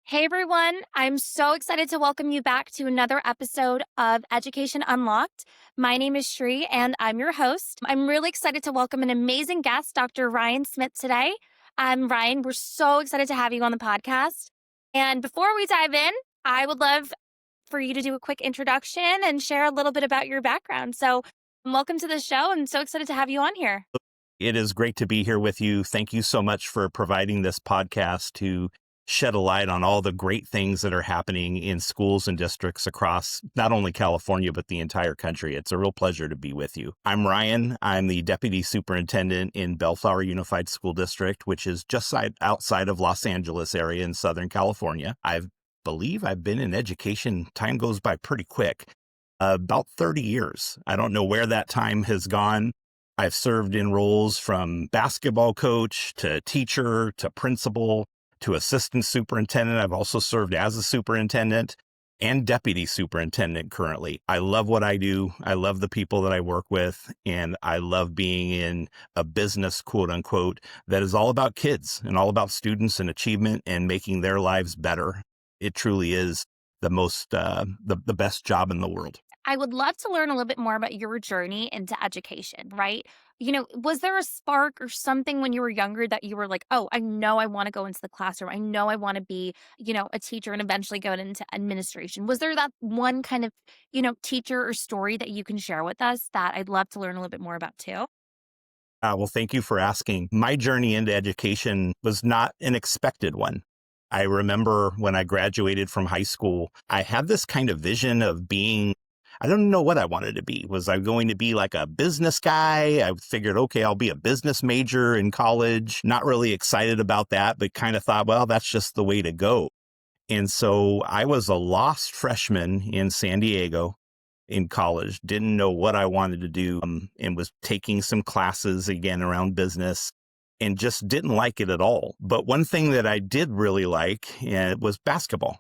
Hey everyone, I'm so excited to welcome you back to another episode of Education Unlocked. My name is Shri and I'm your host. I'm really excited to welcome an amazing guest, Dr. Ryan Smith, today. Ryan, we're so excited to have you on the podcast. And before we dive in, I would love for you to do a quick introduction and share a little bit about your background. So, welcome to the show. I'm so excited to have you on here. It is great to be here with you. Thank you so much for providing this podcast to shed a light on all the great things that are happening in schools and districts across not only California, but the entire country. It's a real pleasure to be with you. I'm Ryan. I'm the Deputy Superintendent in Bellflower Unified School District, which is just outside of Los Angeles area in Southern California. I believe I've been in education. Time goes by pretty quick. About 30 years. I don't know where that time has gone. I've served in roles from basketball coach to teacher to principal to assistant superintendent. I've also served as a superintendent and deputy superintendent currently. I love what I do. I love the people that I work with, and I love being in a business, quote unquote, that is all about kids and all about students and achievement and making their lives better. It truly is the the best job in the world. I would love to learn a little bit more about your journey into education, right? Was there a spark or something when you were younger that you were like, oh, I know I want to go into the classroom. I know I want to be, a teacher and eventually go into administration. Was there that one kind of, teacher or story that you can share with us that I'd love to learn a little bit more about too? Well, thank you for asking. My journey into education was not an expected one. I remember when I graduated from high school, I had this kind of vision of being, I don't know what I wanted to be. Was I going to be like a business guy? I figured, okay, I'll be a business major in college. Not really excited about that, but kind of thought, well, that's just the way to go. And so I was a lost freshman in San Diego in college, didn't know what I wanted to do, and was taking some classes again around business and just didn't like it at all. But one thing that I did really like was basketball.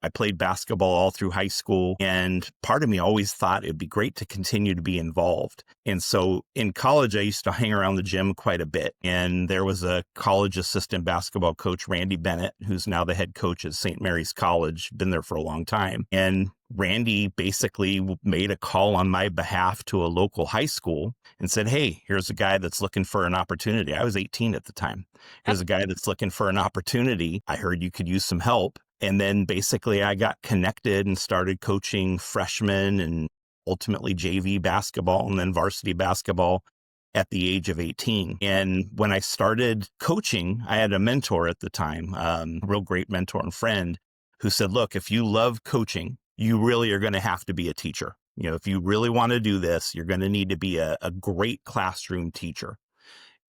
I played basketball all through high school, and part of me always thought it'd be great to continue to be involved. And so in college, I used to hang around the gym quite a bit. And there was a college assistant basketball coach, Randy Bennett, who's now the head coach at St. Mary's College, been there for a long time. And Randy basically made a call on my behalf to a local high school and said, hey, here's a guy that's looking for an opportunity. I was 18 at the time. Here's a guy that's looking for an opportunity. I heard you could use some help. And then basically I got connected and started coaching freshmen and ultimately JV basketball and then varsity basketball at the age of 18. And when I started coaching, I had a mentor at the time, a real great mentor and friend, who said, look, if you love coaching, you really are going to have to be a teacher. If you really want to do this, you're going to need to be a great classroom teacher.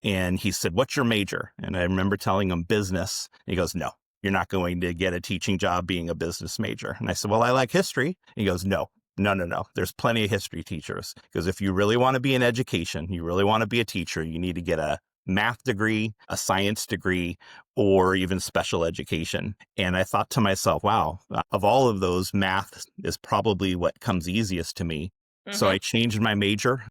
And he said, what's your major? And I remember telling him business. And he goes, no, you're not going to get a teaching job being a business major. And I said, well, I like history. And he goes, no. There's plenty of history teachers. Because if you really want to be in education, you really want to be a teacher, you need to get a math degree, a science degree, or even special education. And I thought to myself, wow, of all of those, math is probably what comes easiest to me. So I changed my major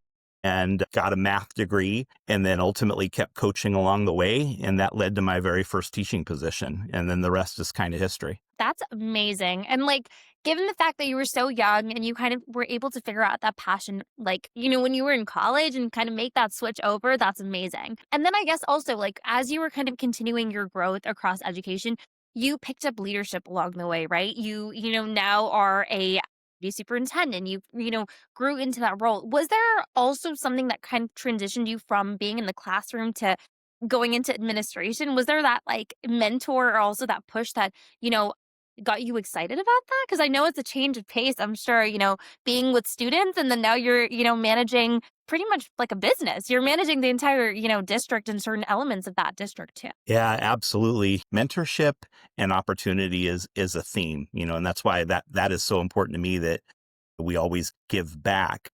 and got a math degree, and then ultimately kept coaching along the way. And that led to my very first teaching position. And then the rest is kind of history. That's amazing. And given the fact that you were so young and you kind of were able to figure out that passion, when you were in college and kind of make that switch over, that's amazing. And then I guess also, as you were kind of continuing your growth across education, you picked up leadership along the way, right? Now are a superintendent. You grew into that role. Was there also something that kind of transitioned you from being in the classroom to going into administration? Was there that mentor or also that push that, got you excited about that? Because I know it's a change of pace. I'm sure, being with students and then now you're, managing pretty much like a business. You're managing the entire, district and certain elements of that district too. Yeah, absolutely. Mentorship and opportunity is a theme, and that's why that is so important to me, that we always give back.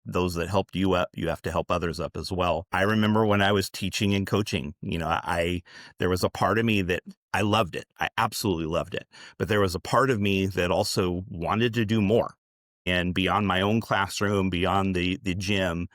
Those that helped you up, you have to help others up as well. I remember when I was teaching and coaching, there was a part of me that I loved it. I absolutely loved it. But there was a part of me that also wanted to do more. and beyond my own classroom, beyond the gym,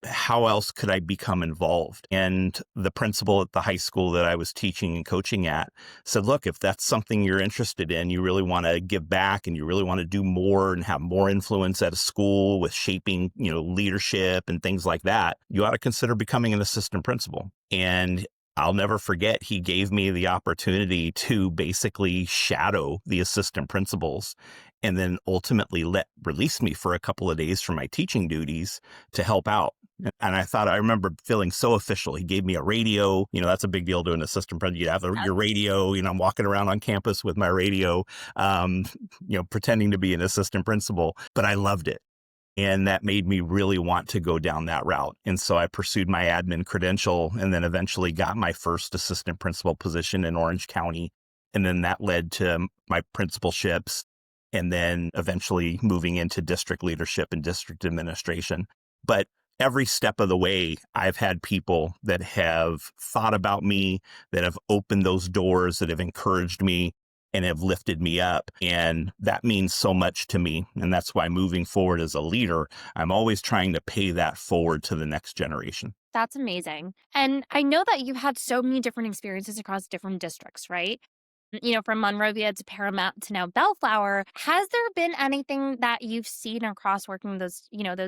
how else could I become involved? And the principal at the high school that I was teaching and coaching at said, look, if that's something you're interested in, you really want to give back and you really want to do more and have more influence at a school with shaping, leadership and things like that, you ought to consider becoming an assistant principal. And I'll never forget, he gave me the opportunity to basically shadow the assistant principals and then ultimately release me for a couple of days from my teaching duties to help out. And I remember feeling so official. He gave me a radio. That's a big deal to an assistant principal. You have your radio. I'm walking around on campus with my radio, um, pretending to be an assistant principal. But I loved it. And that made me really want to go down that route. And so I pursued my admin credential and then eventually got my first assistant principal position in Orange County. And then that led to my principalships and then eventually moving into district leadership and district administration. But every step of the way, I've had people that have thought about me, that have opened those doors, that have encouraged me and have lifted me up. And that means so much to me. And that's why moving forward as a leader, I'm always trying to pay that forward to the next generation. That's amazing. And I know that you've had so many different experiences across different districts, right? From Monrovia to Paramount to now Bellflower, has there been anything that you've seen across working those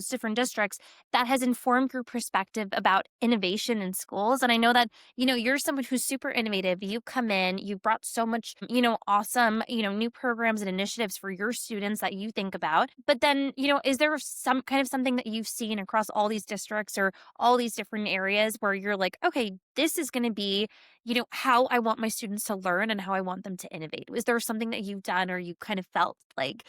different districts that has informed your perspective about innovation in schools? And I know that, you're someone who's super innovative. You come in, you brought so much, awesome, new programs and initiatives for your students that you think about. But then, is there some kind of something that you've seen across all these districts or all these different areas where you're like, okay, this is going to be how I want my students to learn and how I want them to innovate? Was there something that you've done or you kind of felt like,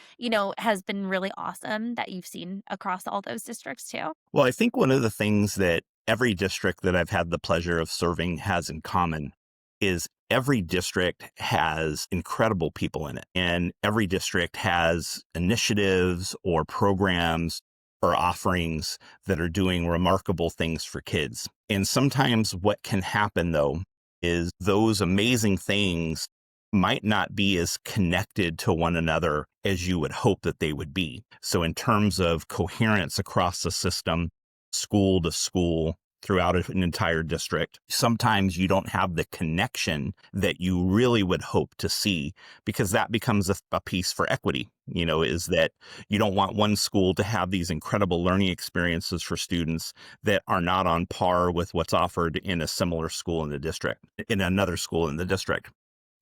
has been really awesome that you've seen across all those districts too? Well, I think one of the things that every district that I've had the pleasure of serving has in common is every district has incredible people in it. And every district has initiatives or programs or offerings that are doing remarkable things for kids. And sometimes what can happen, though, is those amazing things might not be as connected to one another as you would hope that they would be. So in terms of coherence across the system, school to school, throughout an entire district, sometimes you don't have the connection that you really would hope to see, because that becomes a piece for equity, is that you don't want one school to have these incredible learning experiences for students that are not on par with what's offered in a similar school in the district, in another school in the district.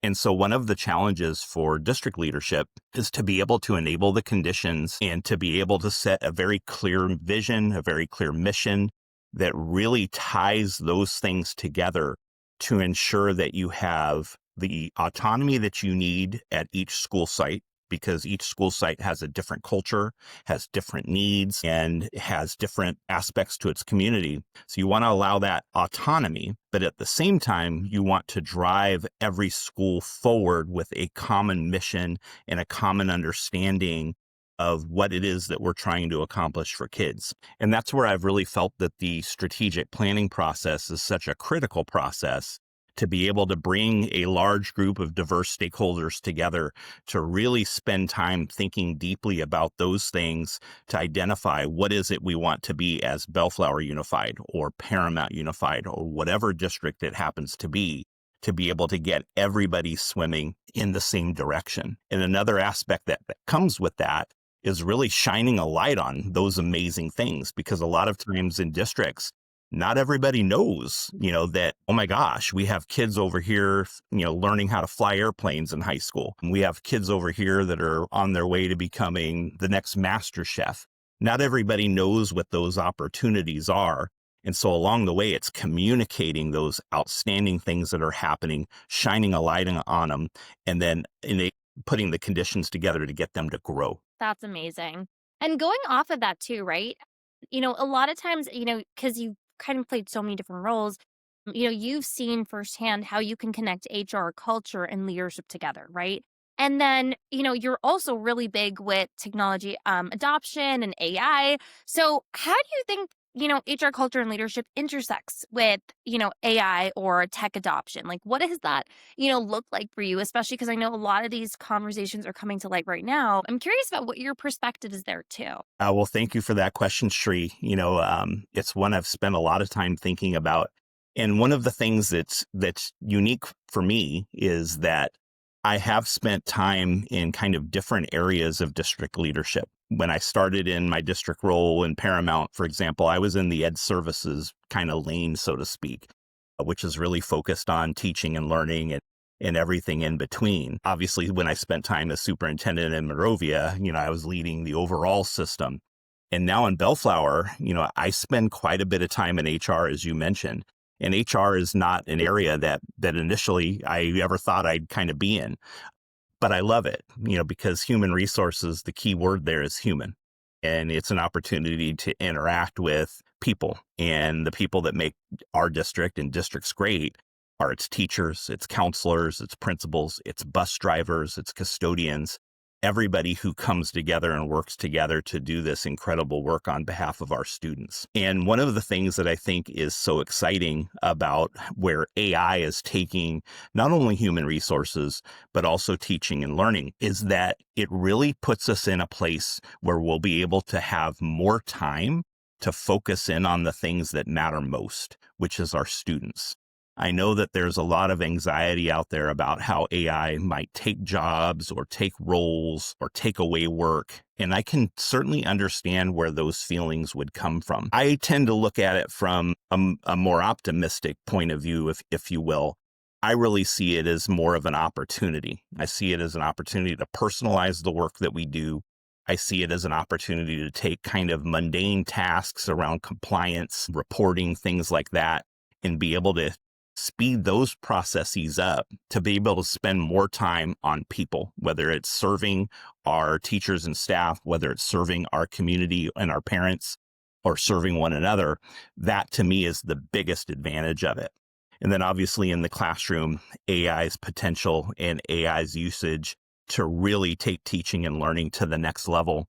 And so one of the challenges for district leadership is to be able to enable the conditions and to be able to set a very clear vision, a very clear mission that really ties those things together to ensure that you have the autonomy that you need at each school site, because each school site has a different culture, has different needs, and has different aspects to its community. So you want to allow that autonomy, but at the same time, you want to drive every school forward with a common mission and a common understanding of what it is that we're trying to accomplish for kids. And that's where I've really felt that the strategic planning process is such a critical process, to be able to bring a large group of diverse stakeholders together to really spend time thinking deeply about those things, to identify what is it we want to be as Bellflower Unified or Paramount Unified or whatever district it happens to be able to get everybody swimming in the same direction. And another aspect that comes with that is really shining a light on those amazing things, because a lot of times in districts, not everybody knows, that, oh my gosh, we have kids over here, learning how to fly airplanes in high school. And we have kids over here that are on their way to becoming the next master chef. Not everybody knows what those opportunities are. And so along the way, it's communicating those outstanding things that are happening, shining a light on them, and then putting the conditions together to get them to grow. That's amazing. And going off of that too, right? A lot of times, because you kind of played so many different roles, you've seen firsthand how you can connect HR, culture, and leadership together, right? And then, you're also really big with technology adoption and AI. So, how do you think, HR culture and leadership intersects with, AI or tech adoption? Like, what does that, look like for you? Especially because I know a lot of these conversations are coming to light right now. I'm curious about what your perspective is there too. Well, thank you for that question, Shri. It's one I've spent a lot of time thinking about. And one of the things that's unique for me is that I have spent time in kind of different areas of district leadership. When I started in my district role in Paramount, for example, I was in the ed services kind of lane, so to speak, which is really focused on teaching and learning and everything in between. Obviously, when I spent time as superintendent in Monrovia, I was leading the overall system. And now in Bellflower, I spend quite a bit of time in HR, as you mentioned. And HR is not an area that initially I ever thought I'd kind of be in. But I love it, because human resources, the key word there is human. And it's an opportunity to interact with people, and the people that make our district and districts great are its teachers, its counselors, its principals, its bus drivers, its custodians, everybody who comes together and works together to do this incredible work on behalf of our students. And one of the things that I think is so exciting about where AI is taking not only human resources, but also teaching and learning is that it really puts us in a place where we'll be able to have more time to focus in on the things that matter most, which is our students. I know that there's a lot of anxiety out there about how AI might take jobs or take roles or take away work. And I can certainly understand where those feelings would come from. I tend to look at it from a more optimistic point of view, if you will. I really see it as more of an opportunity. I see it as an opportunity to personalize the work that we do. I see it as an opportunity to take kind of mundane tasks around compliance, reporting, things like that, and be able to speed those processes up to be able to spend more time on people, whether it's serving our teachers and staff, whether it's serving our community and our parents, or serving one another. That to me is the biggest advantage of it. And then obviously in the classroom, AI's potential and AI's usage to really take teaching and learning to the next level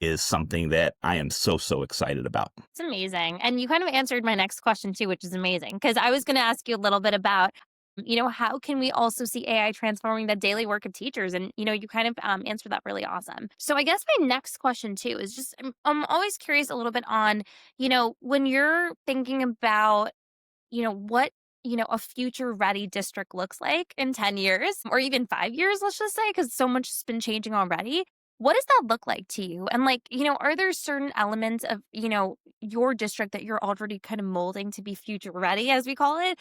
is something that I am so excited about. It's amazing. And you kind of answered my next question too, which is amazing. Because I was going to ask you a little bit about, how can we also see AI transforming the daily work of teachers? And, you kind of answered that really awesome. So I guess my next question too is just, I'm always curious a little bit on, when you're thinking about what, a future ready district looks like in 10 years or even 5 years, let's just say, because so much has been changing already. What does that look like to you? And like, are there certain elements of, your district that you're already kind of molding to be future ready, as we call it?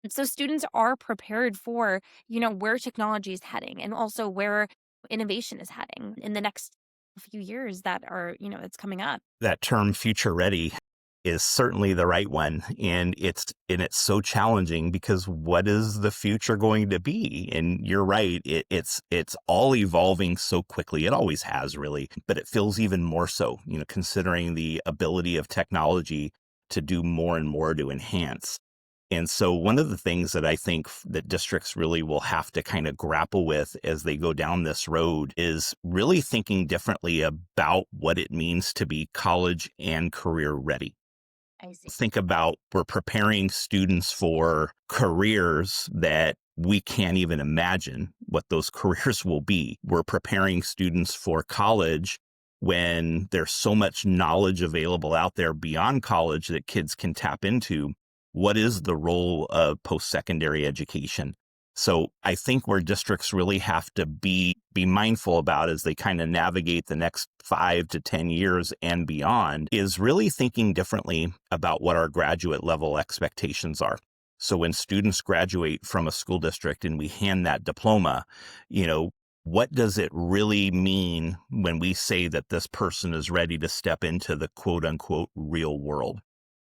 So students are prepared for, where technology is heading and also where innovation is heading in the next few years that are, it's coming up. That term future ready is certainly the right one. And it's so challenging because what is the future going to be? And you're right. It's all evolving so quickly. It always has really, but it feels even more so, considering the ability of technology to do more and more to enhance. And so one of the things that I think that districts really will have to kind of grapple with as they go down this road is really thinking differently about what it means to be college and career ready. I see. Think about we're preparing students for careers that we can't even imagine what those careers will be. We're preparing students for college when there's so much knowledge available out there beyond college that kids can tap into. What is the role of post-secondary education? So I think where districts really have to be mindful about as they kind of navigate the next 5 to 10 years and beyond is really thinking differently about what our graduate level expectations are. So when students graduate from a school district and we hand that diploma, what does it really mean when we say that this person is ready to step into the quote unquote real world?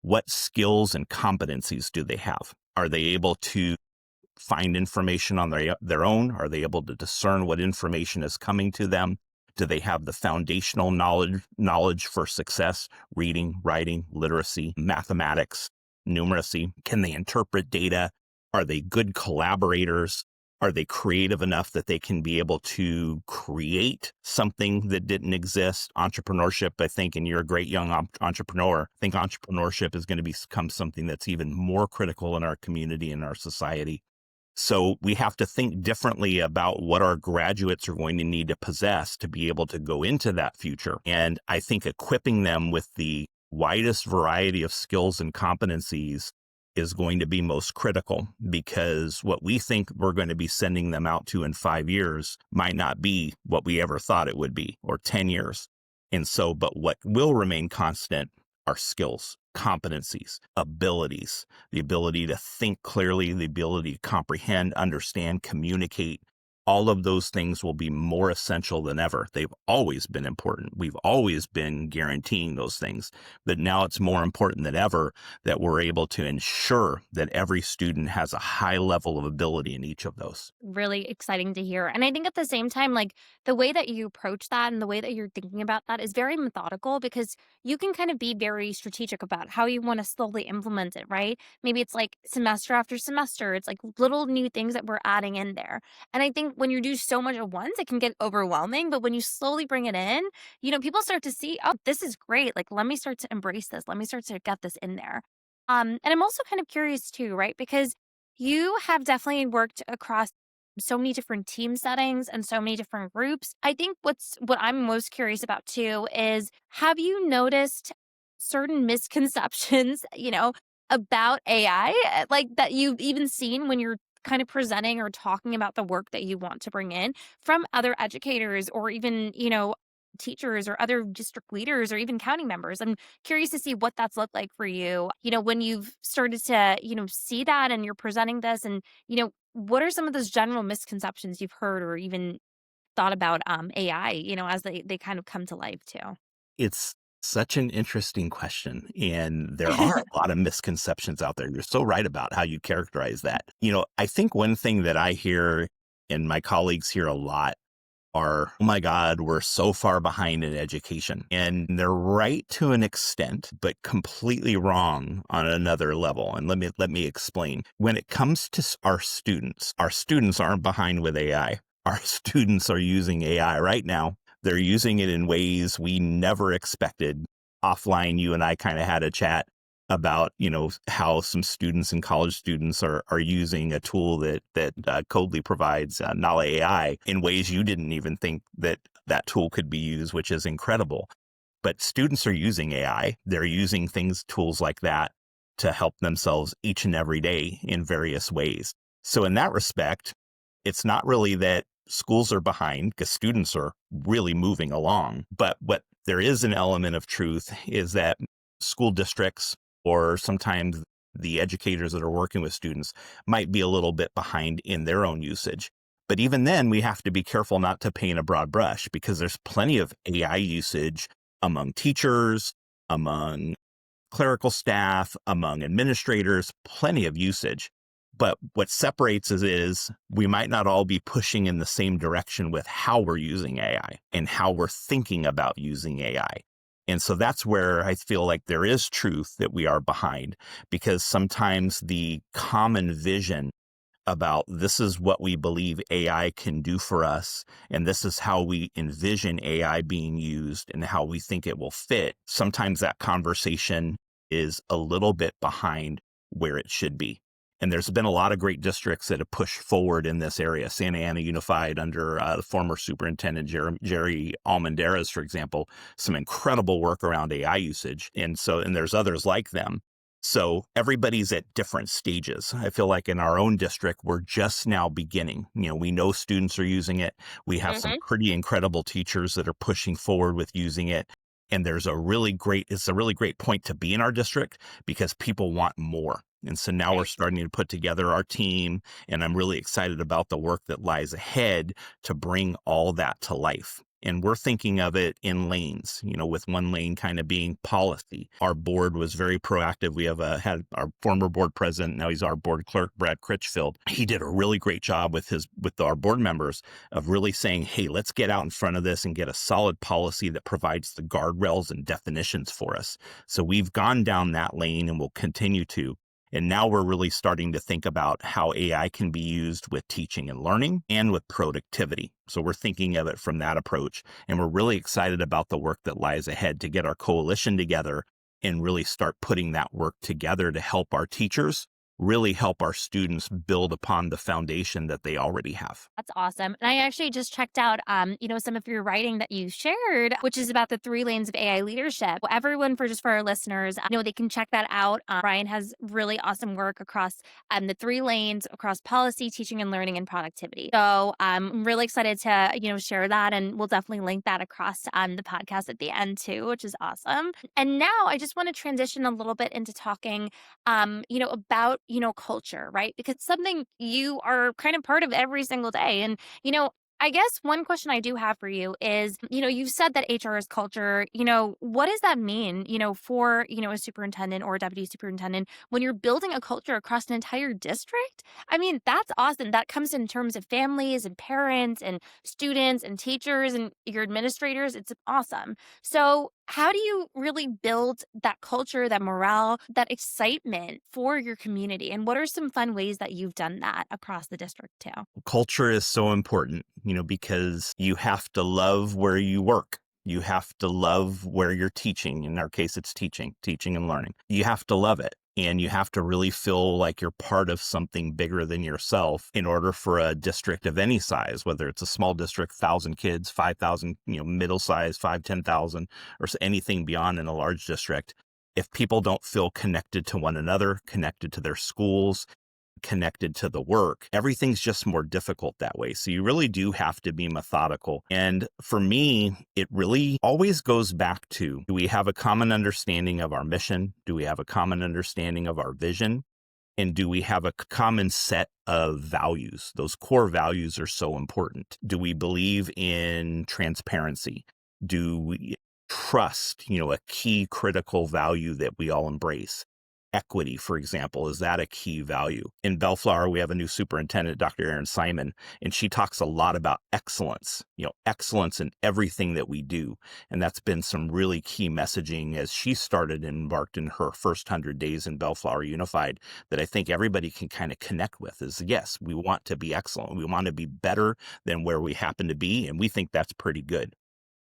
What skills and competencies do they have? Are they able to find information on their own? Are they able to discern what information is coming to them? Do they have the foundational knowledge for success, reading, writing, literacy, mathematics, numeracy? Can they interpret data? Are they good collaborators? Are they creative enough that they can be able to create something that didn't exist? Entrepreneurship, I think, and you're a great young entrepreneur. I think entrepreneurship is going to become something that's even more critical in our community and our society. So we have to think differently about what our graduates are going to need to possess to be able to go into that future. And I think equipping them with the widest variety of skills and competencies is going to be most critical, because what we think we're going to be sending them out to in 5 years might not be what we ever thought it would be, or 10 years. And so, but what will remain constant are skills, competencies, abilities, the ability to think clearly, the ability to comprehend, understand, communicate. All of those things will be more essential than ever. They've always been important. We've always been guaranteeing those things, but now it's more important than ever that we're able to ensure that every student has a high level of ability in each of those. Really exciting to hear. And I think at the same time, like the way that you approach that and the way that you're thinking about that is very methodical, because you can kind of be very strategic about how you want to slowly implement it, right? Maybe it's like semester after semester, it's like little new things that we're adding in there. And I think when you do so much at once, it can get overwhelming. But when you slowly bring it in, people start to see, oh, this is great. Like, let me start to embrace this. Let me start to get this in there. And I'm also kind of curious too, right? Because you have definitely worked across so many different team settings and so many different groups. I think what I'm most curious about too is, have you noticed certain misconceptions, about AI, like that you've even seen when you're kind of presenting or talking about the work that you want to bring in from other educators, or even, teachers or other district leaders or even county members? I'm curious to see what that's looked like for you, when you've started to, see that and you're presenting this, and, what are some of those general misconceptions you've heard or even thought about AI, as they kind of come to life too? It's such an interesting question. And there are a lot of misconceptions out there. You're so right about how you characterize that. I think one thing that I hear and my colleagues hear a lot are, oh my God, we're so far behind in education. And they're right to an extent, but completely wrong on another level. And let me explain. When it comes to our students aren't behind with AI. Our students are using AI right now. They're using it in ways we never expected. Offline, you and I kind of had a chat about, how some students and college students are using a tool that Codely provides, Nala AI, in ways you didn't even think that tool could be used, which is incredible. But students are using AI. They're using tools like that to help themselves each and every day in various ways. So in that respect, it's not really that schools are behind, because students are really moving along. But what there is an element of truth is that school districts, or sometimes the educators that are working with students, might be a little bit behind in their own usage. But even then, we have to be careful not to paint a broad brush, because there's plenty of AI usage among teachers, among clerical staff, among administrators, plenty of usage. But what separates us is we might not all be pushing in the same direction with how we're using AI and how we're thinking about using AI. And so that's where I feel like there is truth that we are behind, because sometimes the common vision about this is what we believe AI can do for us, and this is how we envision AI being used and how we think it will fit. Sometimes that conversation is a little bit behind where it should be. And there's been a lot of great districts that have pushed forward in this area. Santa Ana Unified, under the former superintendent Jerry Almendarez, for example, some incredible work around AI usage. And there's others like them. So everybody's at different stages. I feel like in our own district, we're just now beginning. We know students are using it. We have some Mhm. pretty incredible teachers that are pushing forward with using it. And it's a really great point to be in our district, because people want more. And so now we're Right. starting to put together our team, and I'm really excited about the work that lies ahead to bring all that to life. And we're thinking of it in lanes, with one lane kind of being policy. Our board was very proactive. We had our former board president, now he's our board clerk, Brad Critchfield. He did a really great job with our board members of really saying, hey, let's get out in front of this and get a solid policy that provides the guardrails and definitions for us. So we've gone down that lane and will continue to. And now we're really starting to think about how AI can be used with teaching and learning and with productivity. So we're thinking of it from that approach. And we're really excited about the work that lies ahead to get our coalition together and really start putting that work together to help our teachers really help our students build upon the foundation that they already have. That's awesome. And I actually just checked out, some of your writing that you shared, which is about the 3 lanes of AI leadership. Well, everyone, for our listeners, they can check that out. Ryan has really awesome work across the 3 lanes across policy, teaching and learning, and productivity. So I'm really excited to, share that, and we'll definitely link that across the podcast at the end too, which is awesome. And now I just want to transition a little bit into talking about, culture, right? Because it's something you are kind of part of every single day. And, I guess one question I do have for you is, you've said that HR is culture. What does that mean, for, a superintendent or a deputy superintendent when you're building a culture across an entire district? I mean, that's awesome. That comes in terms of families and parents and students and teachers and your administrators. It's awesome. So, how do you really build that culture, that morale, that excitement for your community? And what are some fun ways that you've done that across the district too? Culture is so important, because you have to love where you work. You have to love where you're teaching. In our case, it's teaching and learning. You have to love it. And you have to really feel like you're part of something bigger than yourself in order for a district of any size, whether it's a small district, 1,000 kids, 5,000, middle size, 5, 10,000, or anything beyond in a large district. If people don't feel connected to one another, connected to their schools, connected to the work, everything's just more difficult that way. So you really do have to be methodical. And for me, it really always goes back to, do we have a common understanding of our mission? Do we have a common understanding of our vision? And do we have a common set of values? Those core values are so important. Do we believe in transparency? Do we trust, a key critical value that we all embrace? Equity, for example, is that a key value? In Bellflower, we have a new superintendent, Dr. Simon, and she talks a lot about excellence, excellence in everything that we do. And that's been some really key messaging as she started and embarked in her first 100 days in Bellflower Unified that I think everybody can kind of connect with is, yes, we want to be excellent. We want to be better than where we happen to be. And we think that's pretty good.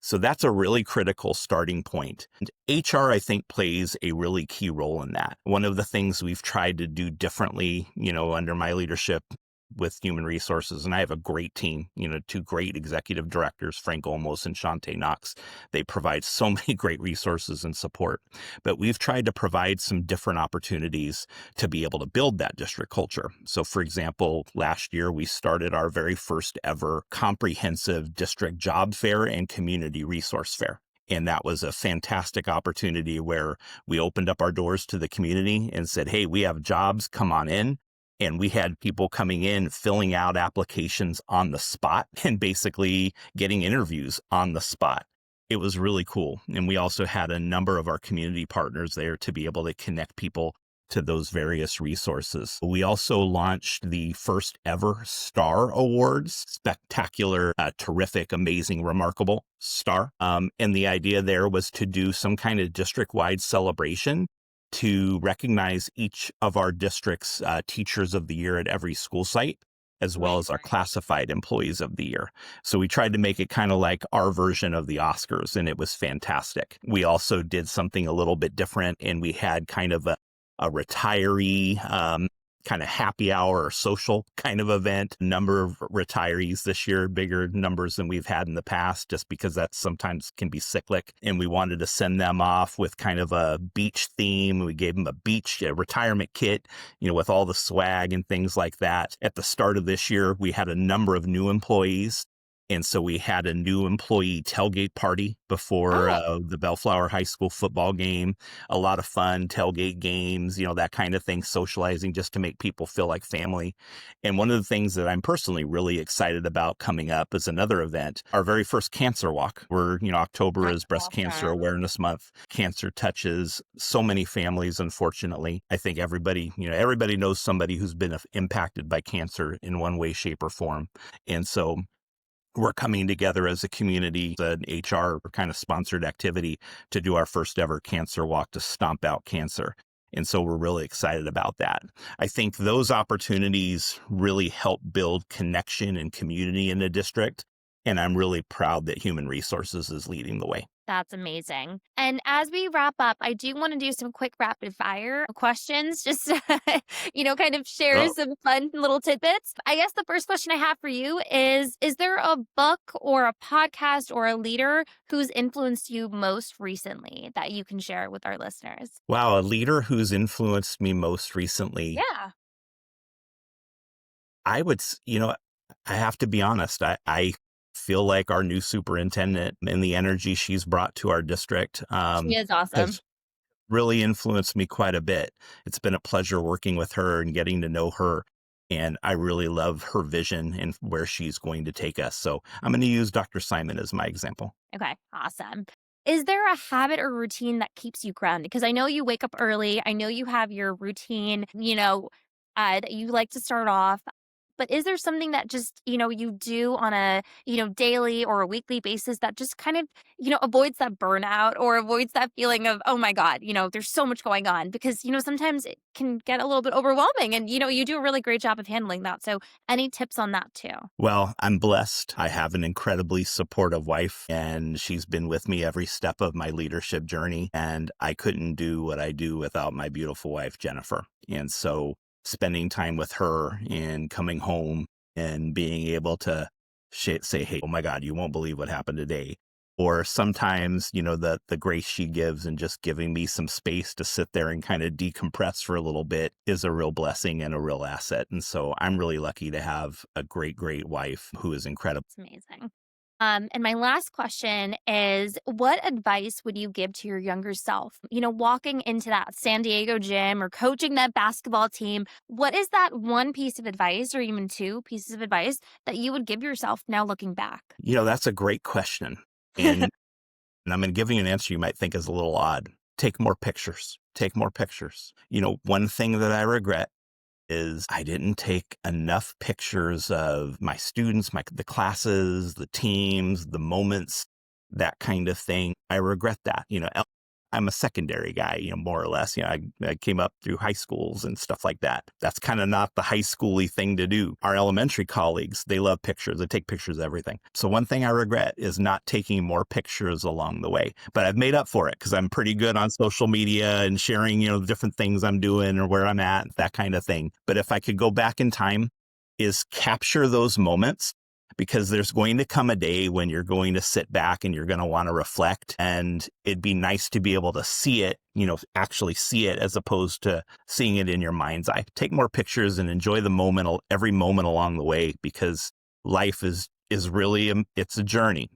So that's a really critical starting point. And HR, I think, plays a really key role in that. One of the things we've tried to do differently, under my leadership with human resources, and I have a great team, 2 great executive directors, Frank Olmos and Shante Knox. They provide so many great resources and support. But we've tried to provide some different opportunities to be able to build that district culture. So, for example, last year we started our very first ever comprehensive district job fair and community resource fair. And that was a fantastic opportunity where we opened up our doors to the community and said, hey, we have jobs, come on in. And we had people coming in, filling out applications on the spot and basically getting interviews on the spot. It was really cool. And we also had a number of our community partners there to be able to connect people to those various resources. We also launched the first ever STAR Awards, spectacular, terrific, amazing, remarkable STAR. And the idea there was to do some kind of district-wide celebration to recognize each of our district's teachers of the year at every school site, as well Right. as our classified employees of the year. So we tried to make it kind of like our version of the Oscars, and it was fantastic. We also did something a little bit different, and we had kind of a retiree kind of happy hour or social kind of event. Number of retirees this year, bigger numbers than we've had in the past, just because that sometimes can be cyclic. And we wanted to send them off with kind of a beach theme. We gave them a retirement kit, with all the swag and things like that. At the start of this year, we had a number of new employees. And so we had a new employee tailgate party before Oh, the Bellflower High School football game. A lot of fun tailgate games, that kind of thing, socializing just to make people feel like family. And one of the things that I'm personally really excited about coming up is another event, our very first cancer walk. October that's is Breast Cancer awesome. Awareness Month. Cancer touches so many families, unfortunately. I think everybody knows somebody who's been impacted by cancer in one way, shape, or form. And so we're coming together as a community, an HR kind of sponsored activity to do our first ever cancer walk to stomp out cancer. And so we're really excited about that. I think those opportunities really help build connection and community in the district. And I'm really proud that human resources is leading the way. That's amazing. And as we wrap up, I do want to do some quick rapid fire questions, just to, kind of share Oh, some fun little tidbits. I guess the first question I have for you is there a book or a podcast or a leader who's influenced you most recently that you can share with our listeners? wow. A leader who's influenced me most recently, Yeah. I would, I have to be honest. I feel like our new superintendent and the energy she's brought to our district She is awesome. has really influenced me quite a bit. It's been a pleasure working with her and getting to know her. And I really love her vision and where she's going to take us. So I'm going to use Dr. Simon as my example. Okay, awesome. Is there a habit or routine that keeps you grounded? Because I know you wake up early. I know you have your routine, that you like to start off. But is there something that just, you do on a, daily or a weekly basis that just kind of, avoids that burnout or avoids that feeling of, oh my God, there's so much going on? Because, sometimes it can get a little bit overwhelming and, you do a really great job of handling that. So any tips on that too? Well, I'm blessed. I have an incredibly supportive wife, and she's been with me every step of my leadership journey. And I couldn't do what I do without my beautiful wife, Jennifer. And so spending time with her and coming home and being able to say, hey, oh my God, you won't believe what happened today. Or sometimes, the grace she gives and just giving me some space to sit there and kind of decompress for a little bit is a real blessing and a real asset. And so I'm really lucky to have a great, great wife who is incredible. It's amazing. And my last question is what advice would you give to your younger self? Walking into that San Diego gym or coaching that basketball team, what is that one piece of advice or even two pieces of advice that you would give yourself now looking back? That's a great question. And, and I'm going to give you an answer you might think is a little odd. Take more pictures. Take more pictures. One thing that I regret is I didn't take enough pictures of my students, the classes, the teams, the moments, that kind of thing. I regret that. I'm a secondary guy, more or less. I came up through high schools and stuff like that. That's kind of not the high schooly thing to do. Our elementary colleagues, they love pictures. They take pictures of everything. So one thing I regret is not taking more pictures along the way. But I've made up for it because I'm pretty good on social media and sharing, the different things I'm doing or where I'm at, that kind of thing. But if I could go back in time, is capture those moments, because there's going to come a day when you're going to sit back and you're going to want to reflect. And it'd be nice to be able to see it, actually see it as opposed to seeing it in your mind's eye. Take more pictures and enjoy the moment, every moment along the way, because life is really, it's a journey.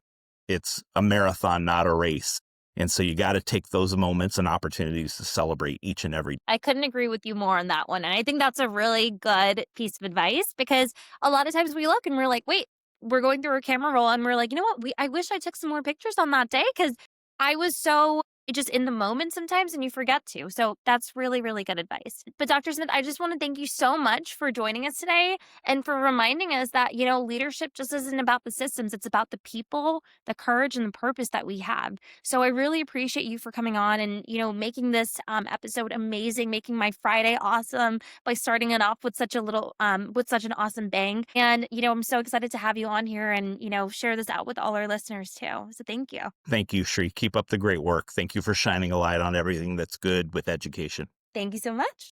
It's a marathon, not a race. And so you got to take those moments and opportunities to celebrate each and every. I couldn't agree with you more on that one. And I think that's a really good piece of advice because a lot of times we look and we're like, wait, we're going through a camera roll and we're like, you know what? I wish I took some more pictures on that day because I was so just in the moment sometimes and you forget to. So that's really, really good advice. But Dr. Smith, I just want to thank you so much for joining us today and for reminding us that, leadership just isn't about the systems. It's about the people, the courage and the purpose that we have. So I really appreciate you for coming on and, making this episode amazing, making my Friday awesome by starting it off with with such an awesome bang. And, I'm so excited to have you on here and, share this out with all our listeners too. So thank you. Thank you, Shri. Keep up the great work. Thank you for shining a light on everything that's good with education. Thank you so much.